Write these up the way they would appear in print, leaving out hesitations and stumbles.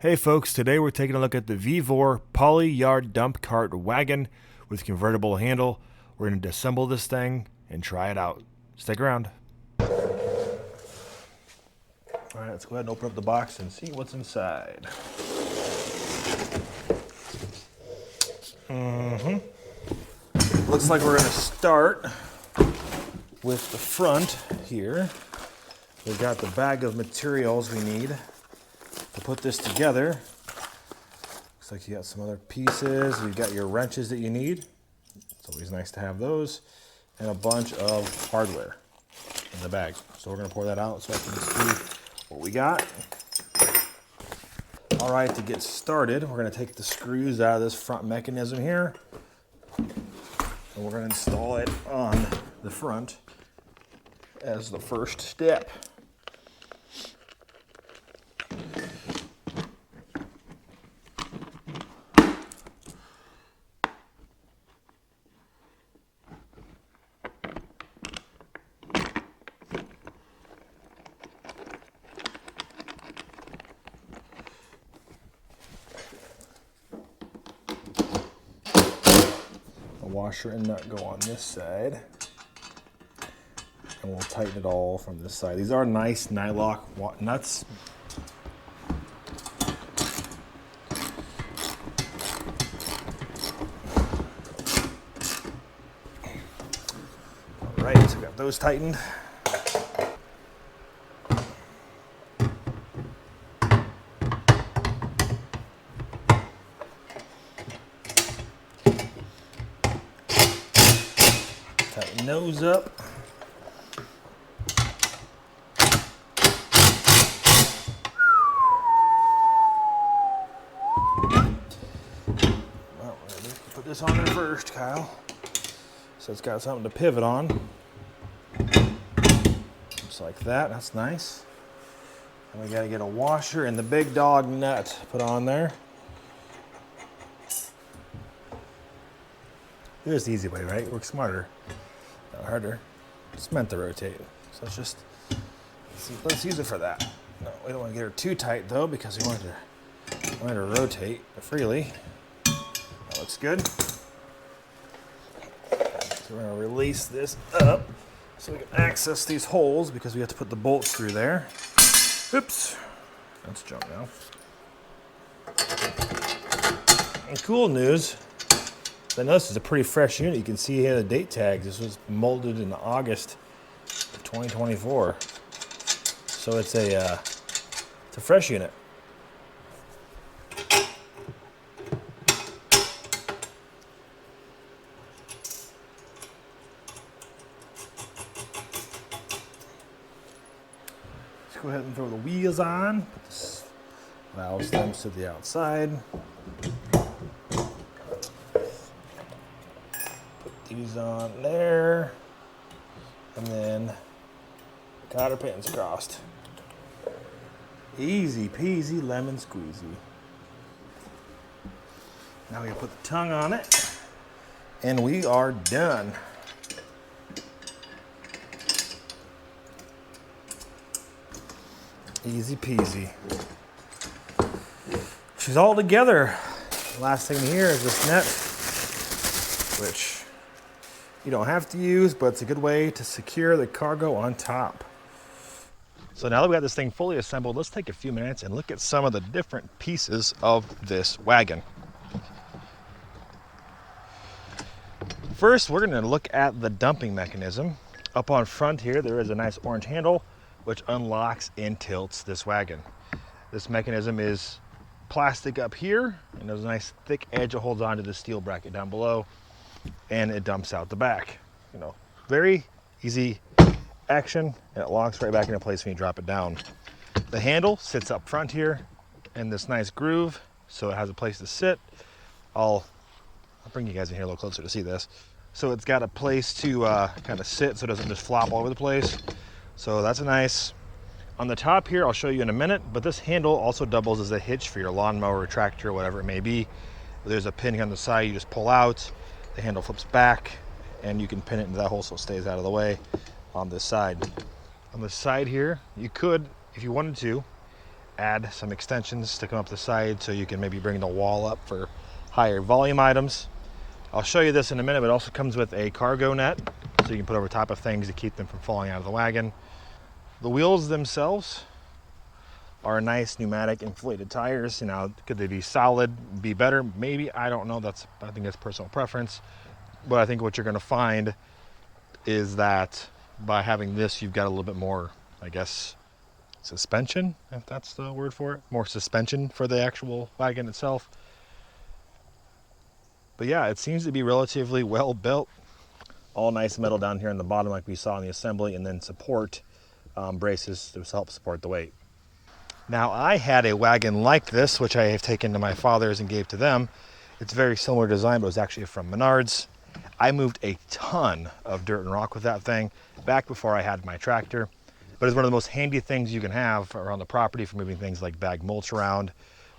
Hey folks, today we're taking a look at the Vevor poly yard dump cart wagon with convertible handle. We're going to disassemble this thing and try it out. Stick around. Alright, let's go ahead and open up the box and see what's inside. Looks like we're going to start with the front here. We've got the bag of materials we need to put this together. Looks like you got some other pieces. You've got your wrenches that you need. It's always nice to have those. And a bunch of hardware in the bag. So we're going to pour that out so I can see what we got. All right, to get started, we're going to take the screws out of this front mechanism here. And we're going to install it on the front as the first step. Washer and nut go on this side, and we'll tighten it all from this side. These are nice nylock nuts. All right, so we got those tightened. Tighten those up. Well, put this on there first, Kyle. So it's got something to pivot on. Just like that. That's nice. And we got to get a washer and the big dog nut put on there. Here's the easy way, right? Work smarter, not harder. It's meant to rotate. So let's use it for that. No, we don't want to get her too tight though, because we want her to rotate freely. That looks good. So we're going to release this up so we can access these holes, because we have to put the bolts through there. Oops, that's junk now. And cool news. I know this is a pretty fresh unit. You can see here the date tags. This was molded in August of 2024. So it's a fresh unit. Let's go ahead and throw the wheels on. Put this valve stems to the outside. These on there, and then cotter pins crossed. Easy peasy lemon squeezy. Now we put the tongue on it, and we are done. Easy peasy. She's all together. Last thing here is this net, which you don't have to use, but it's a good way to secure the cargo on top. So now that we got this thing fully assembled, let's take a few minutes and look at some of the different pieces of this wagon. First, we're going to look at the dumping mechanism. Up on front here, there is a nice orange handle which unlocks and tilts this wagon. This mechanism is plastic up here, and there's a nice thick edge that holds onto the steel bracket down below, and it dumps out the back. You know, very easy action, and it locks right back into place when you drop it down. The handle sits up front here in this nice groove, so it has a place to sit. I'll bring you guys in here a little closer to see this. So it's got a place to kind of sit so it doesn't just flop all over the place. So that's nice. On the top here, I'll show you in a minute, but this handle also doubles as a hitch for your lawnmower, tractor, whatever it may be. There's a pin on the side you just pull out. The handle flips back, and you can pin it into that hole so it stays out of the way on this side. On the side here, you could, if you wanted to, add some extensions, stick them up the side so you can maybe bring the wall up for higher volume items. I'll show you this in a minute, but it also comes with a cargo net so you can put over top of things to keep them from falling out of the wagon. The wheels themselves are nice pneumatic inflated tires. You know, could they be solid, be better? Maybe, I don't know. I think that's personal preference. But I think what you're gonna find is that by having this, you've got a little bit more, I guess, suspension, if that's the word for it. More suspension for the actual wagon itself. But yeah, it seems to be relatively well built. All nice metal down here in the bottom like we saw in the assembly, and then support braces to help support the weight. Now, I had a wagon like this, which I have taken to my father's and gave to them. It's very similar design, but it was actually from Menards. I moved a ton of dirt and rock with that thing back before I had my tractor. But it's one of the most handy things you can have around the property for moving things like bag mulch around,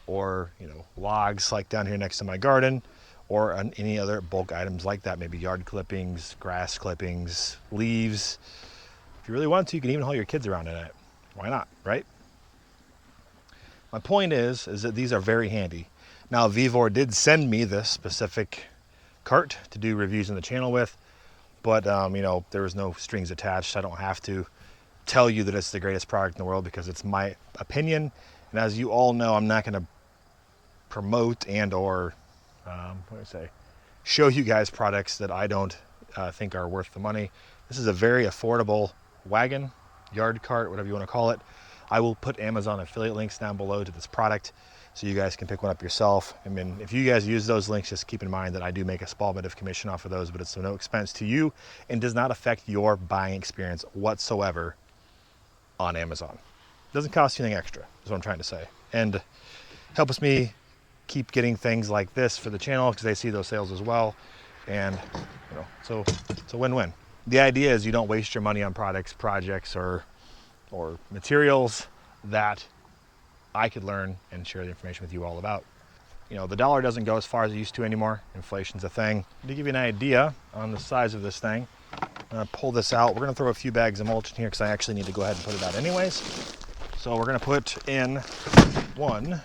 or logs like down here next to my garden, or on any other bulk items like that, maybe yard clippings, grass clippings, leaves. If you really want to, you can even haul your kids around in it. Why not, right? My point is that these are very handy. Now, Vevor did send me this specific cart to do reviews on the channel with, but there was no strings attached. I don't have to tell you that it's the greatest product in the world because it's my opinion. And as you all know, I'm not going to promote and/or show you guys products that I don't think are worth the money. This is a very affordable wagon, yard cart, whatever you want to call it. I will put Amazon affiliate links down below to this product so you guys can pick one up yourself. I mean, if you guys use those links, just keep in mind that I do make a small bit of commission off of those, but it's no expense to you and does not affect your buying experience whatsoever on Amazon. It doesn't cost you anything extra, is what I'm trying to say. And helps me keep getting things like this for the channel because they see those sales as well. And so it's a win-win. The idea is you don't waste your money on products, projects, or materials that I could learn and share the information with you all about. The dollar doesn't go as far as it used to anymore. Inflation's a thing. To give you an idea on the size of this thing, I'm gonna pull this out. We're gonna throw a few bags of mulch in here because I actually need to go ahead and put it out anyways. So we're gonna put in 1,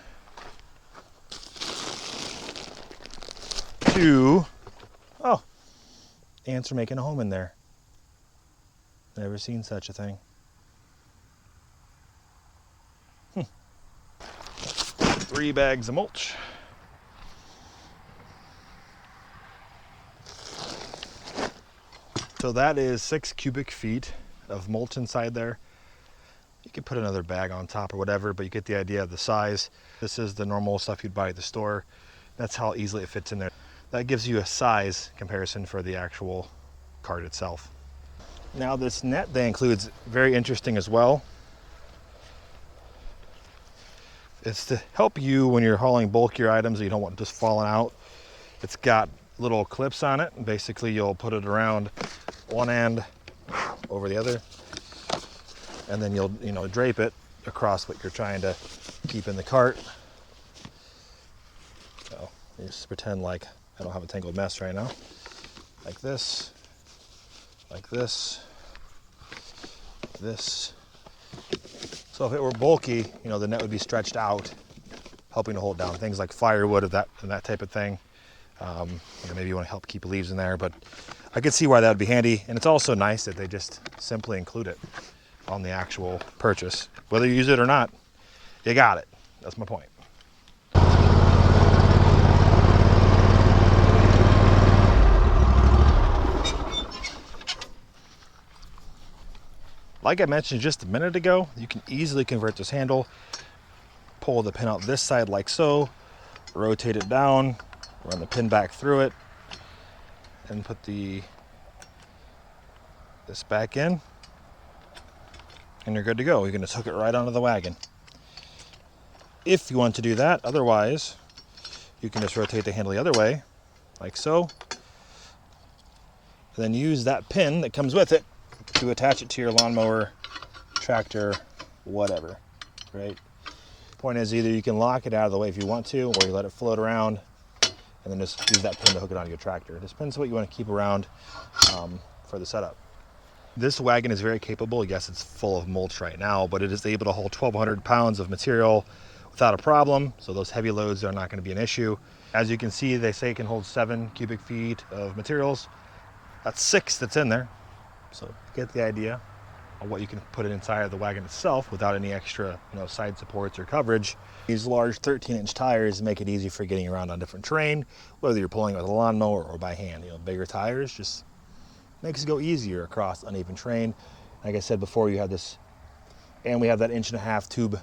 2, oh, ants are making a home in there. Never seen such a thing. 3 bags of mulch. So that is 6 cubic feet of mulch inside there. You could put another bag on top or whatever, but you get the idea of the size. This is the normal stuff you'd buy at the store. That's how easily it fits in there. That gives you a size comparison for the actual cart itself. Now this net that includes, very interesting as well. It's to help you when you're hauling bulkier items that you don't want just falling out. It's got little clips on it, and basically you'll put it around one end over the other, and then you'll drape it across what you're trying to keep in the cart. So you just pretend like I don't have a tangled mess right now. Like this, like this, this. So if it were bulky, the net would be stretched out, helping to hold down things like firewood and that type of thing. Maybe you want to help keep leaves in there, but I could see why that would be handy. And it's also nice that they just simply include it on the actual purchase. Whether you use it or not, you got it. That's my point. Like I mentioned just a minute ago, you can easily convert this handle, pull the pin out this side like so, rotate it down, run the pin back through it, and put this back in, and you're good to go. You can just hook it right onto the wagon. If you want to do that, otherwise, you can just rotate the handle the other way, like so, and then use that pin that comes with it to attach it to your lawnmower, tractor, whatever, right? Point is, either you can lock it out of the way if you want to, or you let it float around and then just use that pin to hook it onto your tractor. It depends on what you want to keep around for the setup. This wagon is very capable. Yes, it's full of mulch right now, but it is able to hold 1,200 pounds of material without a problem. So those heavy loads are not going to be an issue. As you can see, they say it can hold 7 cubic feet of materials. That's 6 that's in there. So get the idea of what you can put inside of the wagon itself without any extra, side supports or coverage. These large 13-inch tires make it easy for getting around on different terrain, whether you're pulling with a lawnmower or by hand. Bigger tires just makes it go easier across uneven terrain. Like I said before, you have this, and we have that 1.5-inch tube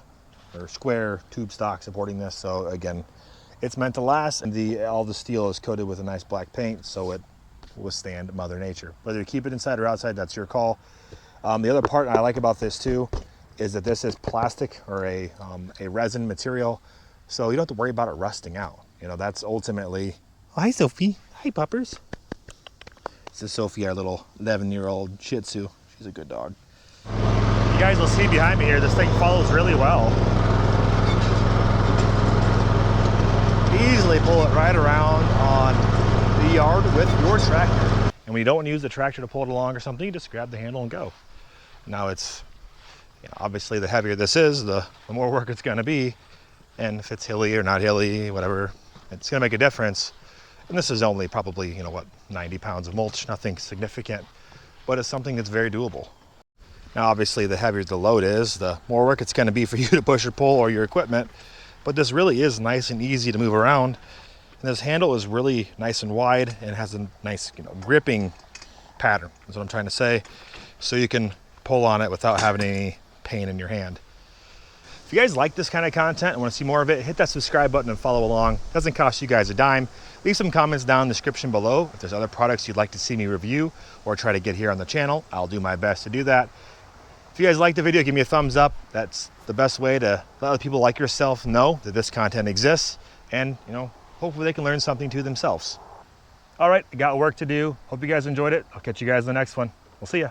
or square tube stock supporting this. So again, it's meant to last, and all the steel is coated with a nice black paint, so it will withstand Mother Nature. Whether you keep it inside or outside, that's your call. The other part I like about this too is that this is plastic or a resin material, so you don't have to worry about it rusting out. That's ultimately. Oh, hi Sophie. Hi puppers. This is Sophie, our little 11-year-old Shih Tzu. She's a good dog. You guys will see behind me here, this thing follows really well. Easily pull it right around on the yard with your tractor. And when you don't use the tractor to pull it along or something, you just grab the handle and go. Now it's, obviously the heavier this is, the more work it's gonna be. And if it's hilly or not hilly, whatever, it's gonna make a difference. And this is only probably, 90 pounds of mulch, nothing significant, but it's something that's very doable. Now, obviously, the heavier the load is, the more work it's gonna be for you to push or pull or your equipment, but this really is nice and easy to move around. And this handle is really nice and wide and has a nice, gripping pattern, is what I'm trying to say. So you can pull on it without having any pain in your hand. If you guys like this kind of content and want to see more of it, hit that subscribe button and follow along. It doesn't cost you guys a dime. Leave some comments down in the description below. If there's other products you'd like to see me review or try to get here on the channel, I'll do my best to do that. If you guys like the video, give me a thumbs up. That's the best way to let other people like yourself know that this content exists, and hopefully they can learn something too themselves. All right, I got work to do. Hope you guys enjoyed it. I'll catch you guys in the next one. We'll see ya.